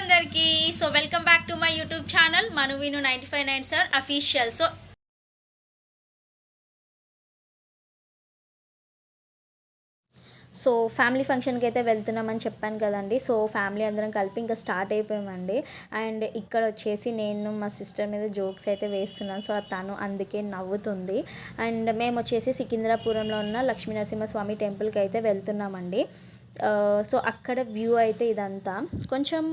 అందరికీ welcome back to my YouTube channel మనువీను 9597 official. Family ఫంక్షన్కి అయితే వెళ్తున్నామని చెప్పాను కదండి. ఫ్యామిలీ అందరం కలిపి ఇంకా స్టార్ట్ అయిపోయామండి. అండ్ ఇక్కడ వచ్చేసి నేను మా సిస్టర్ మీద జోక్స్ అయితే వేస్తున్నాను. తను అందుకే నవ్వుతుంది. అండ్ మేము వచ్చేసి సికింద్రాపురంలో ఉన్న లక్ష్మీ నరసింహస్వామి టెంపుల్కి అయితే వెళ్తున్నామండి. అక్కడ వ్యూ అయితే ఇదంతా కొంచెం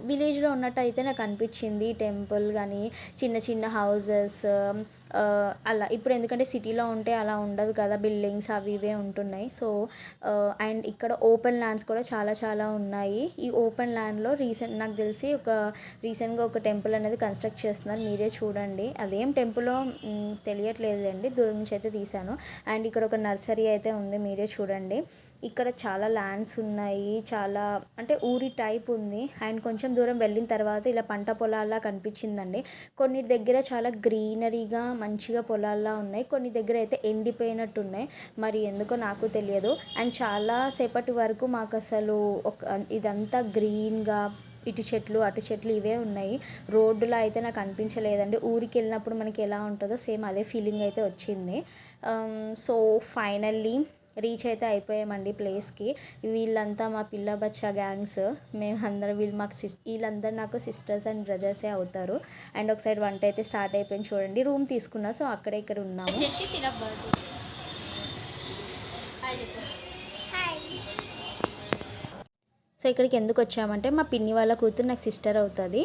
విలేజ్లో ఉన్నట్టు అయితే నాకు అనిపించింది. టెంపుల్ కానీ చిన్న చిన్న హౌజెస్ అలా. ఇప్పుడు ఎందుకంటే సిటీలో ఉంటే అలా ఉండదు కదా, బిల్డింగ్స్ అవి ఇవే ఉంటున్నాయి. అండ్ ఇక్కడ ఓపెన్ ల్యాండ్స్ కూడా చాలా చాలా ఉన్నాయి. ఈ ఓపెన్ ల్యాండ్లో నాకు తెలిసి రీసెంట్గా ఒక టెంపుల్ అనేది కన్స్ట్రక్ట్ చేస్తున్నారు. మీరే చూడండి, అదేం టెంపుల్లో తెలియట్లేదులేండి, దూరం నుంచి అయితే తీశాను. అండ్ ఇక్కడ ఒక నర్సరీ అయితే ఉంది, మీరే చూడండి. ఇక్కడ చాలా ల్యాండ్స్ ఉన్నాయి, చాలా అంటే ఊరి టైప్ ఉంది. అండ్ కొంచెం దూరం వెళ్ళిన తర్వాత ఇలా పంట పొలాల్లా కనిపించిందండి. కొన్ని దగ్గర చాలా గ్రీనరీగా మంచిగా పొలాల్లా ఉన్నాయి, కొన్ని దగ్గర అయితే ఎండిపోయినట్టు ఉన్నాయి. మరి ఎందుకో నాకు తెలియదు. అండ్ చాలా సేపటి వరకు మాకు అసలు ఇదంతా గ్రీన్గా ఇటు చెట్లు అటు చెట్లు ఇవే ఉన్నాయి. రోడ్డులో అయితే నాకు అనిపించలేదండి. ఊరికి వెళ్ళినప్పుడు మనకి ఎలా ఉంటుందో సేమ్ అదే ఫీలింగ్ అయితే వచ్చింది. ఫైనల్లీ రీచ్ అయితే అయిపోయామండి ప్లేస్కి. వీళ్ళంతా మా పిల్ల బచ్చా గ్యాంగ్స్, మేమందరం వీళ్ళందరూ నాకు సిస్టర్స్ అండ్ బ్రదర్సే అవుతారు. అండ్ ఒక సైడ్ వంట అయితే స్టార్ట్ అయిపోయింది చూడండి. రూమ్ తీసుకున్నా, అక్కడే ఇక్కడ ఉన్నాము. ఇక్కడికి ఎందుకు వచ్చామంటే మా పిన్ని వాళ్ళ కూతురు నాకు సిస్టర్ అవుతుంది.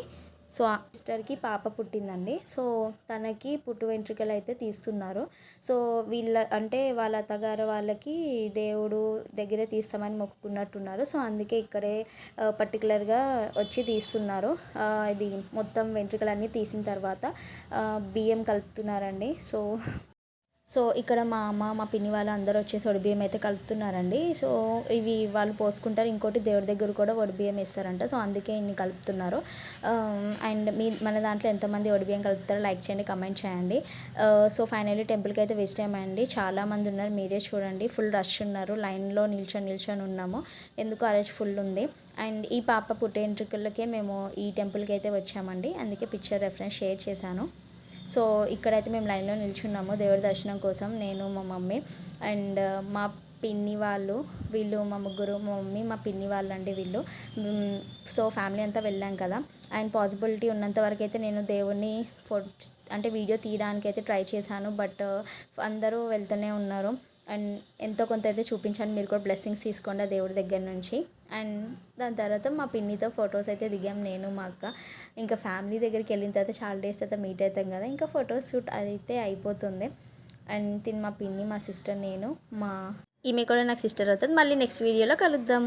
ఆ సిస్టర్కి పాప పుట్టిందండి. తనకి పుట్టు వెంట్రుకలు అయితే తీస్తున్నారు. వాళ్ళ అత్తగారు వాళ్ళకి దేవుడు దగ్గరే తీస్తామని మొక్కుకున్నట్టున్నారు. అందుకే ఇక్కడే పర్టికులర్గా వచ్చి తీస్తున్నారు. ఇది మొత్తం వెంట్రుకలన్నీ తీసిన తర్వాత బియ్యం కలుపుతున్నారండి. ఇక్కడ మా అమ్మ మా పిన్ని వాళ్ళు అందరూ వచ్చేసి వడిబియ్యం అయితే కలుపుతున్నారండి. ఇవి వాళ్ళు పోసుకుంటారు, ఇంకోటి దేవుడి దగ్గర కూడా వడిబియ్యం వేస్తారంట. అందుకే ఇన్ని కలుపుతున్నారు. అండ్ మన దాంట్లో ఎంతమంది వడిబియ్యం కలుపుతారో లైక్ చేయండి, కమెంట్ చేయండి. ఫైనల్లీ టెంపుల్కి అయితే విజిట్ అయ్యామండి. చాలామంది ఉన్నారు, మీరే చూడండి, ఫుల్ రష్ ఉన్నారు. లైన్లో నిల్చొని ఉన్నాము, ఎందుకు ఆ రోజు ఫుల్ ఉంది. అండ్ ఈ పాప పుట్టేంట్రుకలకే మేము ఈ టెంపుల్కి అయితే వచ్చామండి, అందుకే పిక్చర్ రెఫరెన్స్ షేర్ చేశాను. ఇక్కడైతే మేము లైన్లో నిల్చున్నాము దేవుడి దర్శనం కోసం, నేను మా మమ్మీ అండ్ మా పిన్ని వాళ్ళు. వీళ్ళు మా ముగ్గురు, మా మమ్మీ మా పిన్ని వాళ్ళు అండి వీళ్ళు. ఫ్యామిలీ అంతా వెళ్ళాం కదా. అండ్ పాసిబిలిటీ ఉన్నంత వరకు అయితే నేను దేవుడిని వీడియో తీయడానికి అయితే ట్రై చేశాను. బట్ అందరూ వెళ్తూనే ఉన్నారు. అండ్ ఎంతో కొంత అయితే చూపించాను, మీరు కూడా బ్లెస్సింగ్స్ తీసుకోండి దేవుడి దగ్గర నుంచి. అండ్ దాని తర్వాత మా పిన్నితో ఫొటోస్ అయితే దిగాం, నేను మా అక్క. ఇంకా ఫ్యామిలీ దగ్గరికి వెళ్ళిన తర్వాత చాలా డేస్ తర్వాత మీట్ అవుతాం కదా, ఇంకా ఫొటోస్ షూట్ అయితే అయిపోతుంది. అండ్ మా పిన్ని, మా సిస్టర్, నేను ఈమె కూడా నాకు సిస్టర్ అవుతుంది. మళ్ళీ నెక్స్ట్ వీడియోలో కలుద్దాం.